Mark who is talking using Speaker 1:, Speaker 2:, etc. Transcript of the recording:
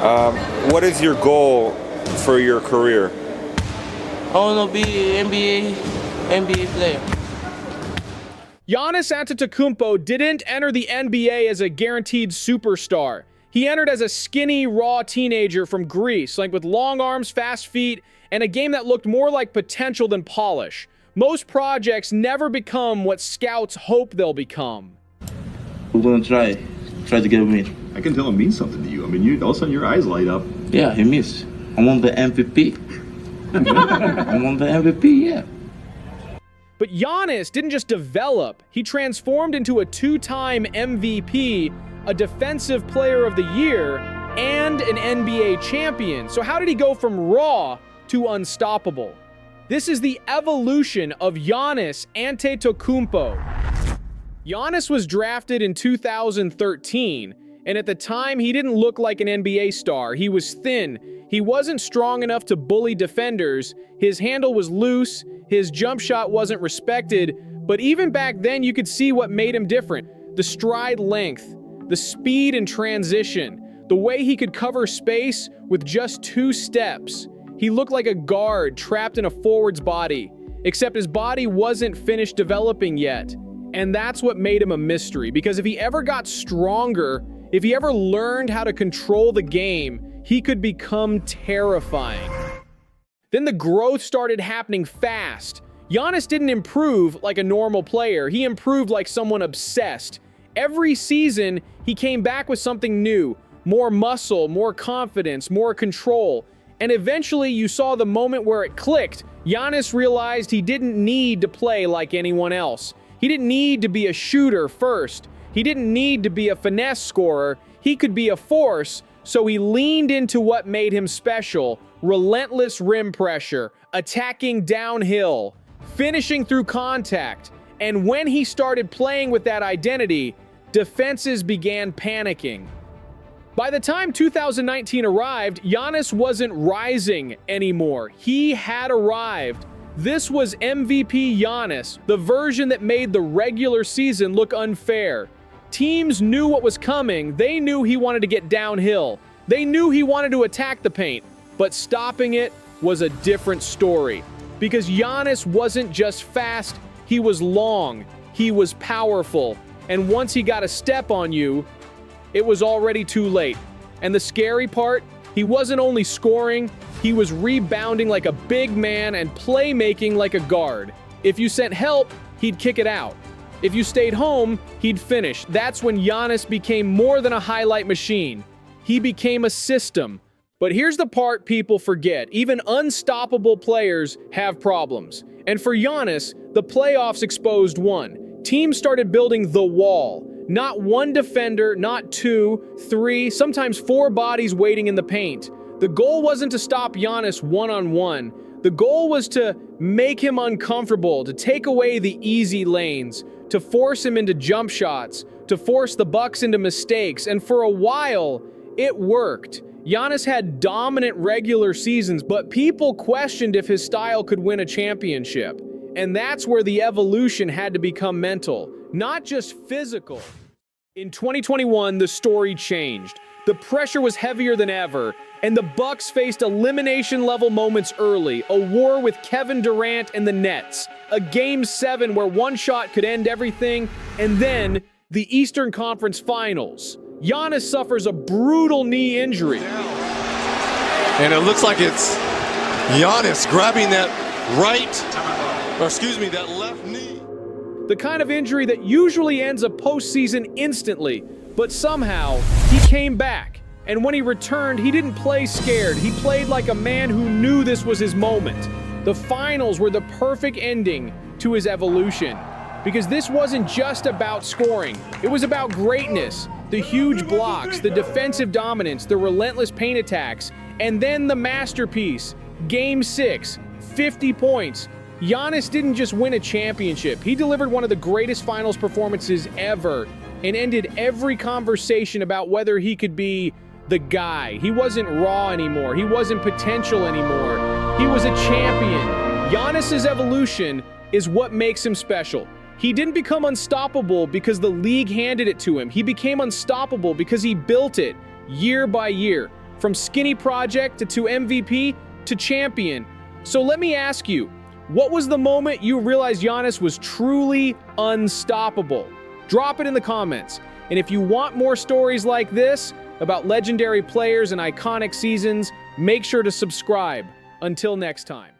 Speaker 1: What is your goal for your career?
Speaker 2: I want to be NBA player.
Speaker 3: Giannis Antetokounmpo didn't enter the NBA as a guaranteed superstar. He entered as a skinny, raw teenager from Greece, like with long arms, fast feet, and a game that looked more like potential than polish. Most projects never become what scouts hope they'll become.
Speaker 2: We're going to try to get a win.
Speaker 4: I can tell it means something to you. I mean, all of a sudden your eyes light up.
Speaker 2: Yeah, he missed. I want the MVP. I want the MVP, yeah.
Speaker 3: But Giannis didn't just develop, he transformed into a two-time MVP, a Defensive Player of the Year, and an NBA champion. So how did he go from raw to unstoppable? This is the evolution of Giannis Antetokounmpo. Giannis was drafted in 2013, and at the time he didn't look like an NBA star. He was thin, he wasn't strong enough to bully defenders, his handle was loose, his jump shot wasn't respected, but even back then you could see what made him different. The stride length, the speed and transition, the way he could cover space with just 2 steps. He looked like a guard trapped in a forward's body, except his body wasn't finished developing yet. And that's what made him a mystery, because if he ever got stronger, if he ever learned how to control the game, he could become terrifying. Then the growth started happening fast. Giannis didn't improve like a normal player, he improved like someone obsessed. Every season, he came back with something new, more muscle, more confidence, more control. And eventually you saw the moment where it clicked. Giannis realized he didn't need to play like anyone else. He didn't need to be a shooter first. He didn't need to be a finesse scorer. He could be a force, so he leaned into what made him special: relentless rim pressure, attacking downhill, finishing through contact. And when he started playing with that identity, defenses began panicking. By the time 2019 arrived, Giannis wasn't rising anymore. He had arrived. This was MVP Giannis, the version that made the regular season look unfair. Teams knew what was coming. They knew he wanted to get downhill. They knew he wanted to attack the paint. But stopping it was a different story. Because Giannis wasn't just fast, he was long, he was powerful. And once he got a step on you, it was already too late. And the scary part, he wasn't only scoring, he was rebounding like a big man and playmaking like a guard. If you sent help, he'd kick it out. If you stayed home, he'd finish. That's when Giannis became more than a highlight machine. He became a system. But here's the part people forget. Even unstoppable players have problems. And for Giannis, the playoffs exposed one. Teams started building the wall. Not one defender, not 2, 3, sometimes 4 bodies waiting in the paint. The goal wasn't to stop Giannis one-on-one. The goal was to make him uncomfortable, to take away the easy lanes, to force him into jump shots, to force the Bucks into mistakes. And for a while, it worked. Giannis had dominant regular seasons, but people questioned if his style could win a championship. And that's where the evolution had to become mental, not just physical. In 2021, the story changed. The pressure was heavier than ever, and the Bucks faced elimination-level moments early, a war with Kevin Durant and the Nets, a Game 7 where one shot could end everything, and then the Eastern Conference Finals. Giannis suffers a brutal knee injury.
Speaker 5: And it looks like it's Giannis grabbing that that left knee.
Speaker 3: The kind of injury that usually ends a postseason instantly, but somehow he came back. And when he returned, he didn't play scared. He played like a man who knew this was his moment. The finals were the perfect ending to his evolution, because this wasn't just about scoring. It was about greatness. The huge blocks, the defensive dominance, the relentless paint attacks, and then the masterpiece, Game 6, 50 points. Giannis didn't just win a championship. He delivered one of the greatest finals performances ever and ended every conversation about whether he could be the guy. He wasn't raw anymore. He wasn't potential anymore. He was a champion. Giannis's evolution is what makes him special. He didn't become unstoppable because the league handed it to him. He became unstoppable because he built it year by year. from skinny project to MVP to champion. So let me ask you, what was the moment you realized Giannis was truly unstoppable? Drop it in the comments. And if you want more stories like this about legendary players and iconic seasons, make sure to subscribe. Until next time.